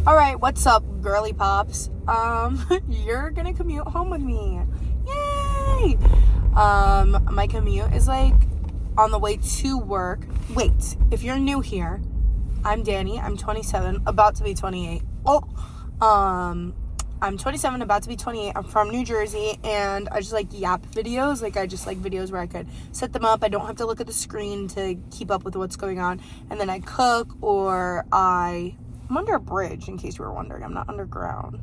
All right, what's up, girly pops? You're gonna commute home with me. Yay! My commute is like on the way to work. Wait, if you're new here, I'm Dani. I'm 27, about to be 28. I'm 27, about to be 28. I'm from New Jersey, and I just like yap videos. Like, I just like videos where I could set them up. I don't have to look at the screen to keep up with what's going on. And then I cook, or I'm under a bridge, in case you were wondering. I'm not underground.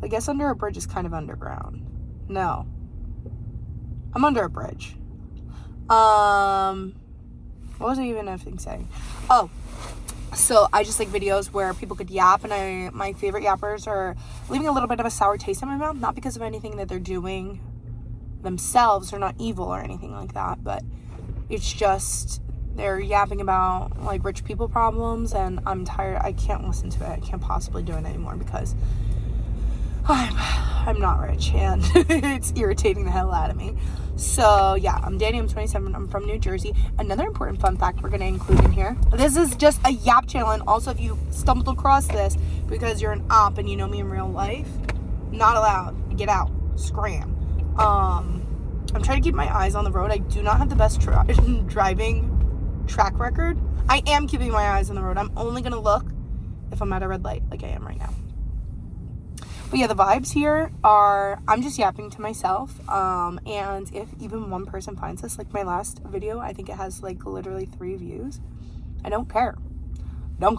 I guess under a bridge is kind of underground. No. I'm under a bridge. What was I even saying? Oh. So I just like videos where people could yap, and my favorite yappers are leaving a little bit of a sour taste in my mouth, not because of anything that they're doing themselves. They're not evil or anything like that, but it's just they're yapping about like rich people problems, and I'm tired. I can't listen to it. I can't possibly do it anymore because I'm not rich, and it's irritating the hell out of me. So yeah, I'm Dani, I'm 27, I'm from New Jersey. Another important fun fact we're going to include in here. This is just a yap channel, and also if you stumbled across this because you're an op and you know me in real life, not allowed. Get out. Scram. I'm trying to keep my eyes on the road. I do not have the best driving track record. I am keeping my eyes on the road. I'm only going to look if I'm at a red light, like I am right now. But yeah, the vibes here are, I'm just yapping to myself, and if even one person finds this, like my last video, I think it has like literally 3 views. I don't care. The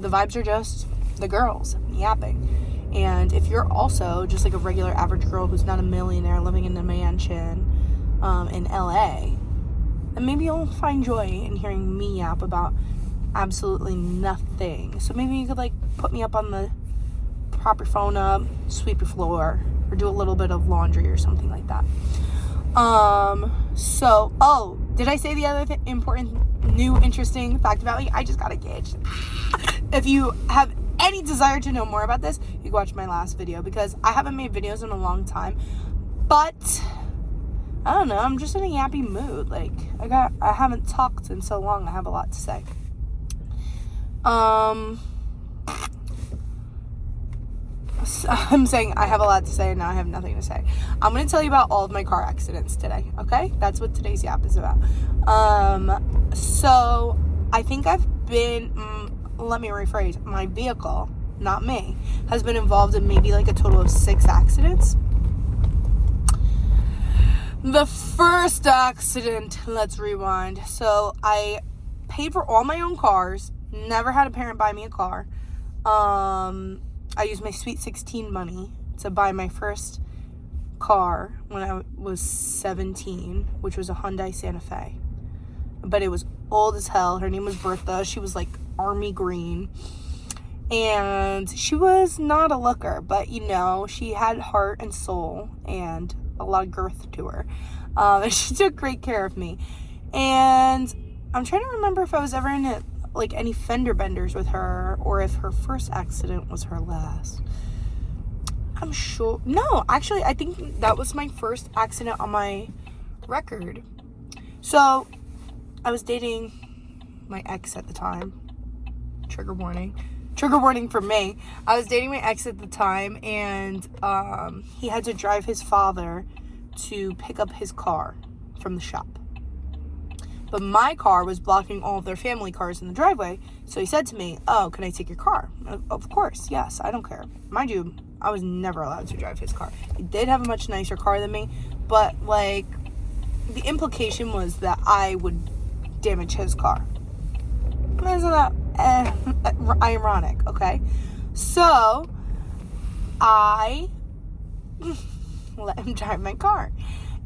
vibes are just the girls yapping. And if you're also just like a regular average girl who's not a millionaire living in a mansion in LA, then maybe you'll find joy in hearing me yap about absolutely nothing. So maybe you could like put me up on the, prop your phone up, sweep your floor, or do a little bit of laundry or something like that. Did I say the other important, new, interesting fact about me? I just got engaged. If you have any desire to know more about this, you can watch my last video, because I haven't made videos in a long time, but I don't know, I'm just in a yappy mood. Like, I haven't talked in so long. I have a lot to say. I'm saying I have a lot to say, and now I have nothing to say. I'm going to tell you about all of my car accidents today, okay? That's what today's yap is about. So I think I've been, let me rephrase, my vehicle, not me, has been involved in maybe like a total of 6 accidents. The first accident, let's rewind. So I paid for all my own cars, never had a parent buy me a car. I used my Sweet 16 money to buy my first car when I was 17, which was a Hyundai Santa Fe. But it was old as hell. Her name was Bertha. She was like army green. And she was not a looker, but you know, she had heart and soul and a lot of girth to her. And she took great care of me. And I'm trying to remember if I was ever in it, like any fender benders with her, or if her first accident was her last. I'm sure. No, actually, I think that was my first accident on my record. So I was dating my ex at the time. Trigger warning for me. I was dating my ex at the time, and he had to drive his father to pick up his car from the shop. But my car was blocking all of their family cars in the driveway. So he said to me, "Oh, can I take your car?" Of course, yes, I don't care. Mind you, I was never allowed to drive his car. He did have a much nicer car than me, but like the implication was that I would damage his car. Isn't that ironic? Okay, so I let him drive my car.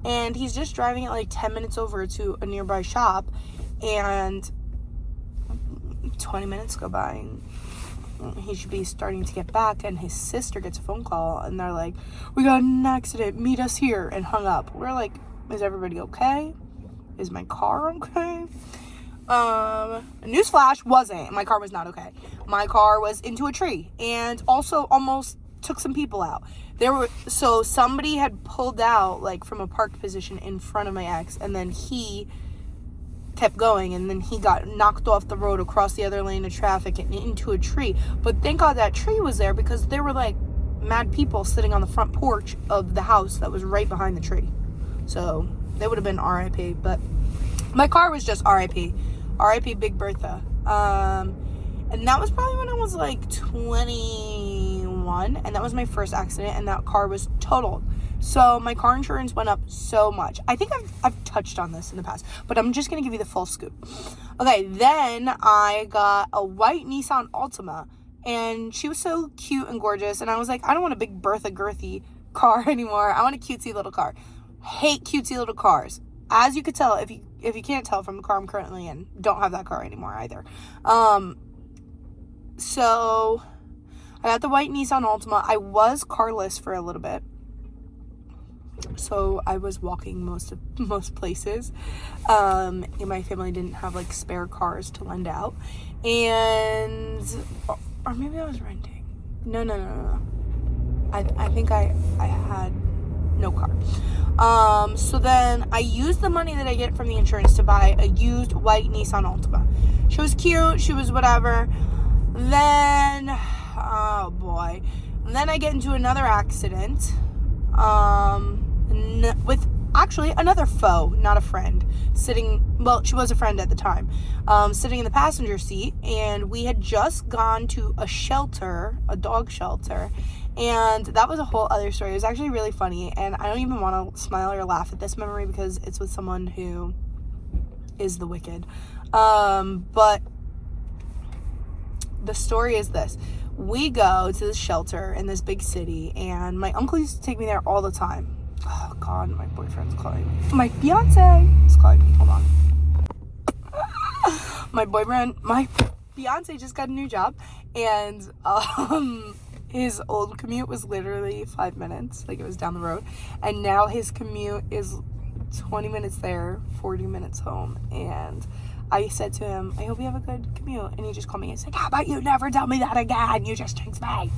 And he's just driving it like 10 minutes over to a nearby shop, and 20 minutes go by. He should be starting to get back, and his sister gets a phone call, and they're like, "We got an accident, meet us here," and hung up. We're like, is everybody okay? Is my car okay? Newsflash, wasn't. My car was not okay. My car was into a tree, and also almost took some people out. So somebody had pulled out like from a parked position in front of my ex, and then he kept going, and then he got knocked off the road across the other lane of traffic and into a tree. But thank God that tree was there, because there were like mad people sitting on the front porch of the house that was right behind the tree. So they would have been RIP. But my car was just RIP Big Bertha. And that was probably when I was like 21, and that was my first accident, and that car was totaled. So my car insurance went up so much. I think I've touched on this in the past, but I'm just going to give you the full scoop. Okay, then I got a white Nissan Altima, and she was so cute and gorgeous, and I was like, I don't want a Big Bertha girthy car anymore. I want a cutesy little car. Hate cutesy little cars. As you could tell, if you can't tell from the car I'm currently in, don't have that car anymore either. So I got the white Nissan Altima. I was carless for a little bit, so I was walking most places. And my family didn't have like spare cars to lend out, and or maybe I was renting. No. I think I had no car. So then I used the money that I get from the insurance to buy a used white Nissan Altima. She was cute. She was whatever. Then, oh boy. And then I get into another accident. With actually another foe, not a friend, she was a friend at the time, sitting in the passenger seat, and we had just gone to a dog shelter, and that was a whole other story. It was actually really funny, and I don't even want to smile or laugh at this memory because it's with someone who is the wicked. But the story is this. We go to this shelter in this big city, and my uncle used to take me there all the time. Oh God, my boyfriend's calling me. My fiance is calling me. Hold on. My fiance just got a new job, and his old commute was literally 5 minutes, like it was down the road, and now his commute is 20 minutes there, 40 minutes home. And I said to him, I hope you have a good commute. And he just called me and said, how about you never tell me that again? You just jinxed me.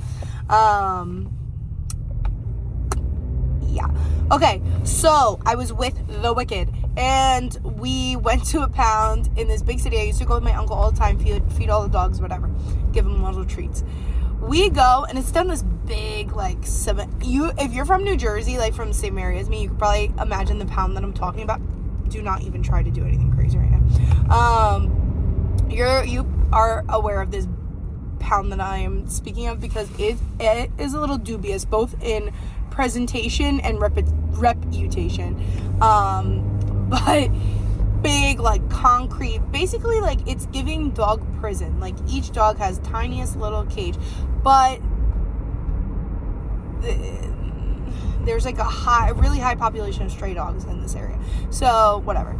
Yeah. Okay, so I was with the wicked, and we went to a pound in this big city. I used to go with my uncle all the time, feed all the dogs, whatever, give them little treats. We go, and it's done this big, like, if you're from New Jersey, like from the same area as me, you could probably imagine the pound that I'm talking about. Do not even try to do anything crazy right now. You are aware of this pound that I am speaking of, because it is a little dubious, both in presentation and reputation. But big, like, concrete, basically, like, it's giving dog prison. Like, each dog has tiniest little cage, but there's like a really high population of stray dogs in this area, so whatever.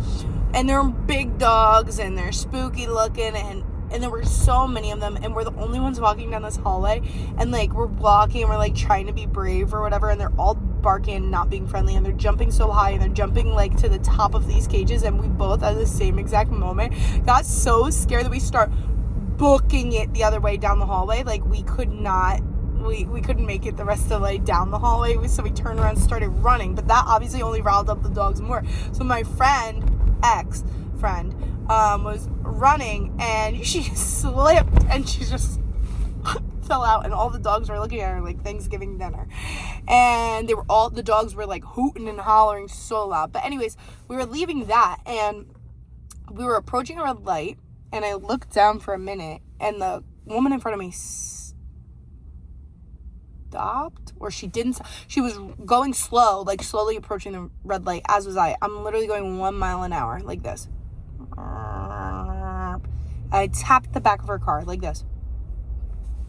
And they're big dogs, and they're spooky looking, and there were so many of them, and we're the only ones walking down this hallway, and like we're walking, and we're like trying to be brave or whatever, and they're all barking and not being friendly, and they're jumping so high, and they're jumping like to the top of these cages, and we both at the same exact moment got so scared that we start booking it the other way down the hallway. Like we couldn't make it the rest of the way down the hallway, so we turned around and started running, but that obviously only riled up the dogs more. So my ex-friend was running, and she slipped, and she just fell out, and all the dogs were looking at her like Thanksgiving dinner, and the dogs were like hooting and hollering so loud. But anyways, we were leaving that, and we were approaching a red light, and I looked down for a minute, and the woman in front of me stopped, or she didn't. She was going slow, like slowly approaching the red light, as was I. I'm literally going 1 mile an hour like this. I tapped the back of her car like this.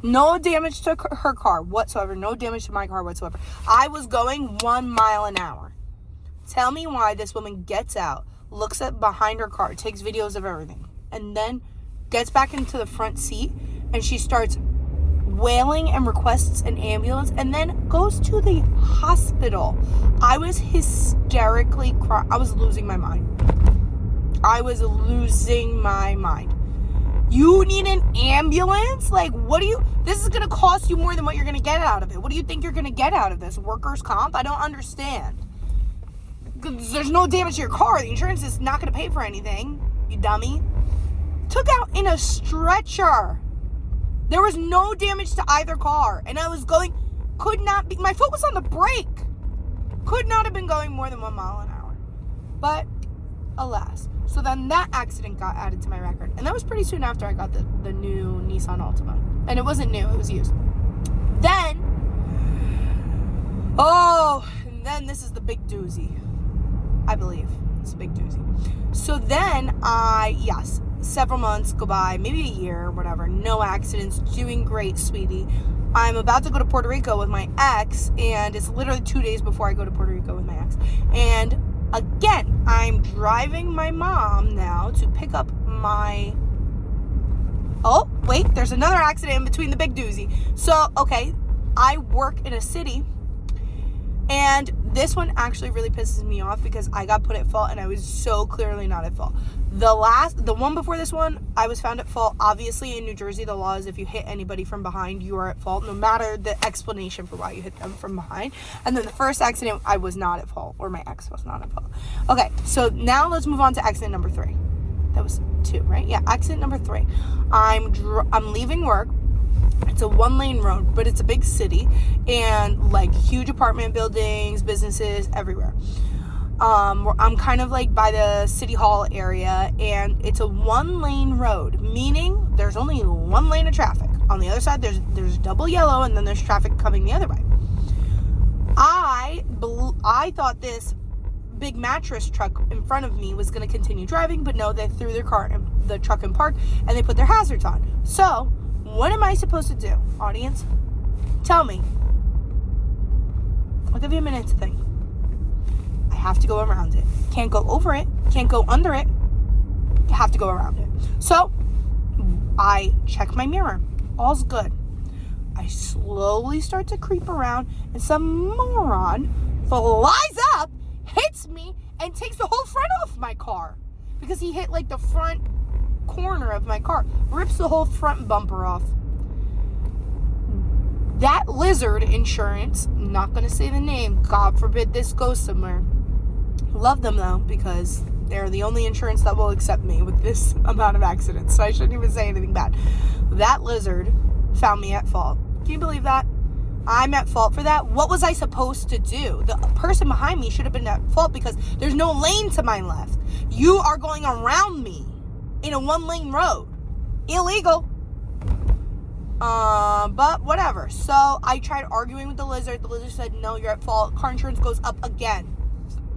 No damage to her car whatsoever. No damage to my car whatsoever. I was going 1 mile an hour. Tell me why this woman gets out, looks at behind her car, takes videos of everything, and then gets back into the front seat, and she starts wailing and requests an ambulance, and then goes to the hospital. I was hysterically crying. I was losing my mind. You need an ambulance? Like, this is going to cost you more than what you're going to get out of it. What do you think you're going to get out of this? Workers' comp? I don't understand. There's no damage to your car. The insurance is not going to pay for anything. you dummy. Took out in a stretcher. There was no damage to either car. And I was going, my foot was on the brake. Could not have been going more than 1 mile an hour. But, alas. So then that accident got added to my record. And that was pretty soon after I got the new Nissan Altima. And it wasn't new, it was used. Then, and this is the big doozy. I believe. It's a big doozy. So then several months go by, maybe a year or whatever, no accidents, doing great, sweetie. I'm about to go to Puerto Rico with my ex, and it's literally 2 days before I go to Puerto Rico with my ex. And again, I'm driving my mom now to pick up my... Oh, wait, there's another accident in between the big doozy. So, okay, I work in a city, and this one actually really pisses me off because I got put at fault and I was so clearly not at fault. The one before this one, I was found at fault. Obviously, in New Jersey, the law is if you hit anybody from behind, you are at fault, no matter the explanation for why you hit them from behind. And then the first accident, I was not at fault, or my ex was not at fault. Okay, so now let's move on to accident number 3. That was 2, right? Yeah, accident number 3. I'm leaving work. It's a 1-lane road, but it's a big city and like huge apartment buildings, businesses everywhere. I'm kind of like by the city hall area, and it's a 1-lane road, meaning there's only 1 lane of traffic. On the other side, there's double yellow, and then there's traffic coming the other way. I thought this big mattress truck in front of me was going to continue driving, but no, they threw the truck in park, and they put their hazards on. So, what am I supposed to do, audience? Tell me. I'll give you a minute to think. I have to go around it. Can't go over it. Can't go under it. You have to go around it. So, I check my mirror. All's good. I slowly start to creep around, and some moron flies up, hits me, and takes the whole front off my car. Because he hit like the front corner of my car. Rips the whole front bumper off. That lizard insurance, not going to say the name, God forbid this goes somewhere. Love them though, because they're the only insurance that will accept me with this amount of accidents, so I shouldn't even say anything bad. That lizard found me at fault. Can you believe that? I'm at fault for that. What was I supposed to do? The person behind me should have been at fault because there's no lane to my left. You are going around me in a 1-lane road. Illegal. But whatever. So I tried arguing with the lizard. The lizard said, no, you're at fault. Car insurance goes up again.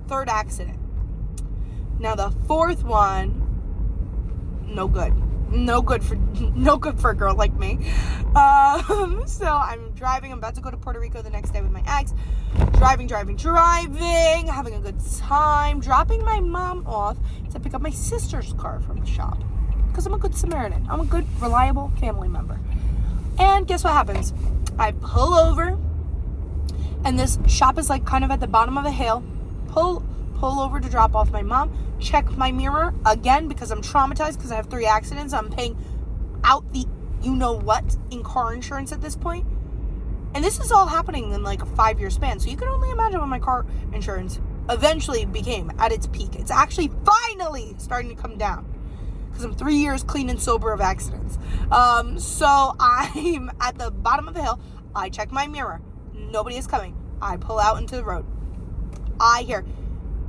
3rd accident. Now the 4th one, no good. No good for a girl like me. So I'm driving. I'm about to go to Puerto Rico the next day with my ex. Driving, having a good time. Dropping my mom off to pick up my sister's car from the shop. Because I'm a good Samaritan. I'm a good, reliable family member. And guess what happens? I pull over, and this shop is like kind of at the bottom of a hill. Pull over to drop off my mom. Check my mirror again because I'm traumatized because I have 3 accidents. I'm paying out the you-know-what in car insurance at this point. And this is all happening in like a 5-year span. So you can only imagine when my car insurance eventually became at its peak. It's actually finally starting to come down because I'm 3 years clean and sober of accidents. So I'm at the bottom of the hill. I check my mirror. Nobody is coming. I pull out into the road. I hear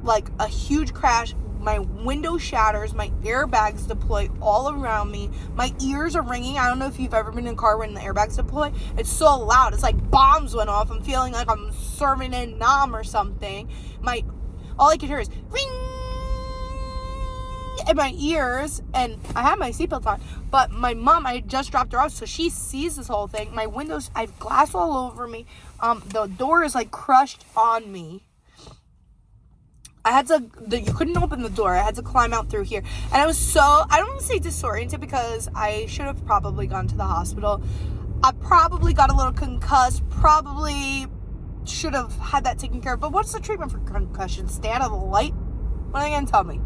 like a huge crash. My window shatters. My airbags deploy all around me. My ears are ringing. I don't know if you've ever been in a car when the airbags deploy. It's so loud. It's like bombs went off. I'm feeling like I'm serving in Nam or something. All I can hear is ring in my ears, and I have my seatbelt on. But my mom, I just dropped her off, so she sees this whole thing. My windows, I have glass all over me. The door is like crushed on me. You couldn't open the door. I had to climb out through here. And I was I don't want to say disoriented because I should have probably gone to the hospital. I probably got a little concussed. Probably should have had that taken care of. But what's the treatment for concussion? Stay out of the light? What are they going to tell me?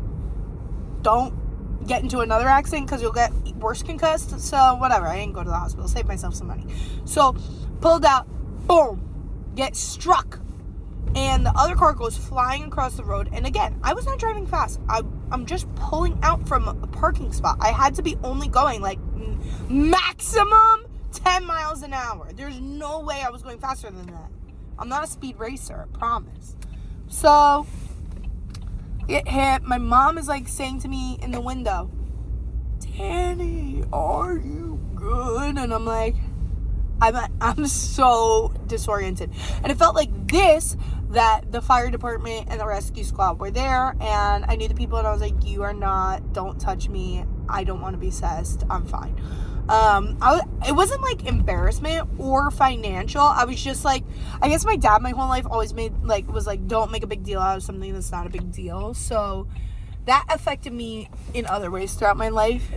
Don't get into another accident because you'll get worse concussed. So whatever. I didn't go to the hospital. Save myself some money. So pulled out. Boom. Get struck. And the other car goes flying across the road. And again, I was not driving fast. I'm just pulling out from a parking spot. I had to be only going like maximum 10 miles an hour. There's no way I was going faster than that. I'm not a speed racer, I promise. So it hit. My mom is like saying to me in the window, Dani, are you good? And I'm like, I'm so disoriented. And it felt like that the fire department and the rescue squad were there, and I knew the people, and I was like, you are not, don't touch me. I don't want to be assessed. I'm fine. It wasn't like embarrassment or financial. I was just like, I guess my dad my whole life always was like, don't make a big deal out of something that's not a big deal. So that affected me in other ways throughout my life,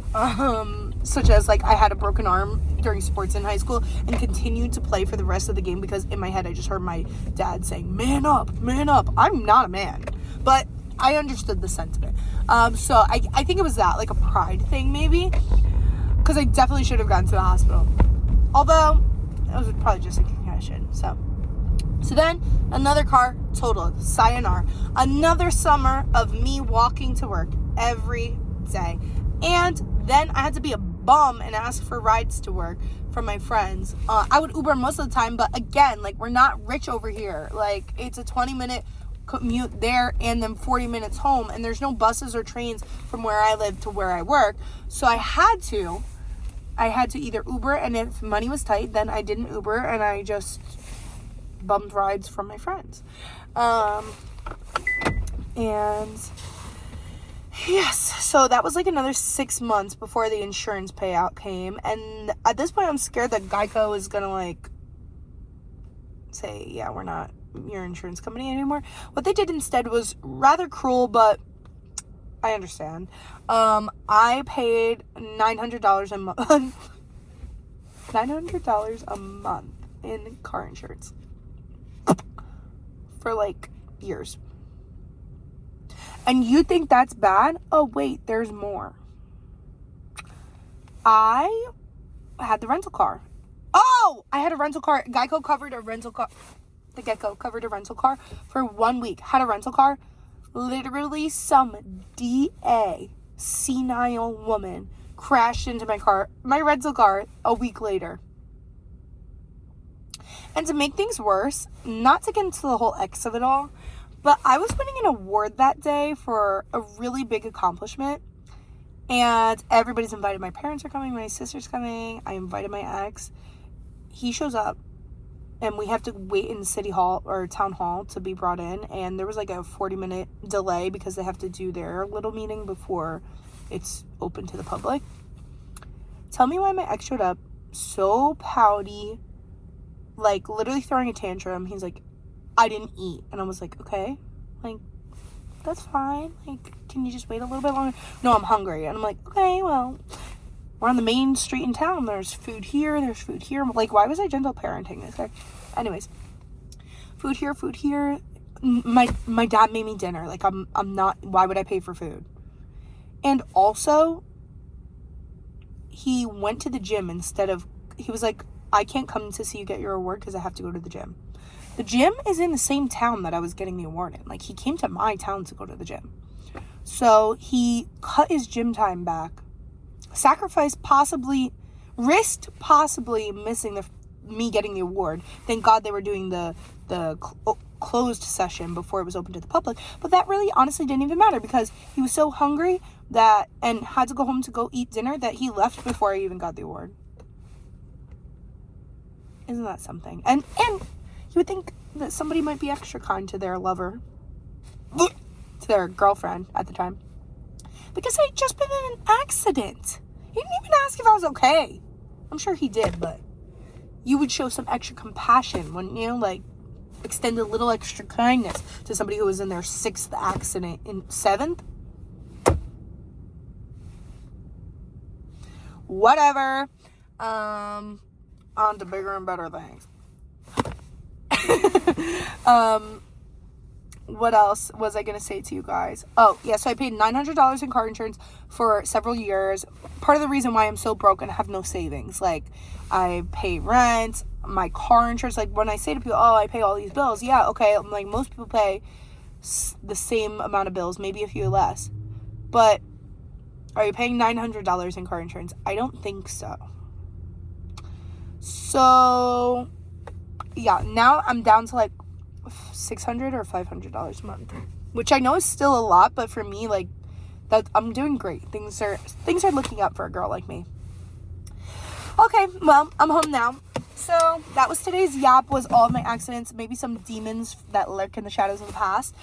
such as like I had a broken arm during sports in high school and continued to play for the rest of the game because in my head I just heard my dad saying, man up. I'm not a man, but I understood the sentiment. So I think it was that, like a pride thing maybe, because I definitely should have gone to the hospital, although it was probably just a concussion. So then another car totaled. Sayonara. Another summer of me walking to work every day. And then I had to be a bum and ask for rides to work from my friends. I would Uber most of the time, but again, like, we're not rich over here. Like, it's a 20-minute commute there and then 40 minutes home, and there's no buses or trains from where I live to where I work. So I had to either Uber, and if money was tight, then I didn't Uber, and I just bummed rides from my friends. And yes, so that was like another 6 months before the insurance payout came, and at this point I'm scared that Geico is gonna like say, yeah, we're not your insurance company anymore. What they did instead was rather cruel, but I understand. I paid $900 a month $900 a month in car insurance for like years. And you think that's bad? Oh wait, there's more. I had the rental car. Oh, I had a rental car. Geico covered a rental car. The Geico covered a rental car for 1 week. Had a rental car. Literally some DA senile woman crashed into my rental car a week later. And to make things worse, not to get into the whole X of it all, but I was winning an award that day for a really big accomplishment. And everybody's invited. My parents are coming. My sister's coming. I invited my ex. He shows up. And we have to wait in City Hall or Town Hall to be brought in. And there was like a 40-minute delay because they have to do their little meeting before it's open to the public. Tell me why my ex showed up so pouty, like literally throwing a tantrum. He's like, I didn't eat. And I was like, okay, like, that's fine. Like, can you just wait a little bit longer? No, I'm hungry. And I'm like, okay, well, we're on the main street in town. There's food here. There's food here. Like, why was I gentle parenting this guy? Anyways, food here. My dad made me dinner. Like, I'm not, why would I pay for food? And also, he went to the gym he was like, I can't come to see you get your award because I have to go to the gym. The gym is in the same town that I was getting the award in. Like, he came to my town to go to the gym. So he cut his gym time back, risked possibly missing me getting the award. Thank God they were doing the closed session before it was open to the public. But that really honestly didn't even matter because he was so hungry and had to go home to go eat dinner that he left before I even got the award. Isn't that something? And you would think that somebody might be extra kind to their lover, to their girlfriend at the time, because I had just been in an accident. He didn't even ask if I was okay. I'm sure he did, but you would show some extra compassion, wouldn't you? Like, extend a little extra kindness to somebody who was in their 6th accident in 7th. Whatever. On to bigger and better things. What else was I going to say to you guys? Oh, yeah, so I paid $900 in car insurance for several years. Part of the reason why I'm so broke and have no savings. Like, I pay rent, my car insurance. Like, when I say to people, oh, I pay all these bills. Yeah, okay. I'm like, most people pay the same amount of bills, maybe a few less. But are you paying $900 in car insurance? I don't think so. So, yeah, now I'm down to like $600 or $500 a month, which I know is still a lot, but for me, like, that I'm doing great. Things are looking up for a girl like me. Okay, well, I'm home now. So that was today's yap, was all of my accidents, maybe some demons that lurk in the shadows of the past.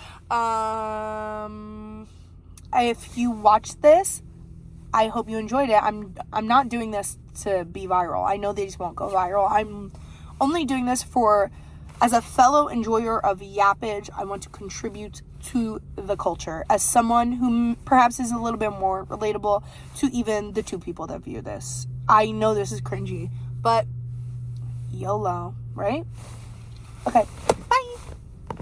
If you watched this, I hope you enjoyed it. I'm not doing this to be viral. I know these won't go viral. I'm only doing this as a fellow enjoyer of yappage. I want to contribute to the culture as someone who perhaps is a little bit more relatable to even the 2 people that view this. I know this is cringy, but YOLO, right? Okay.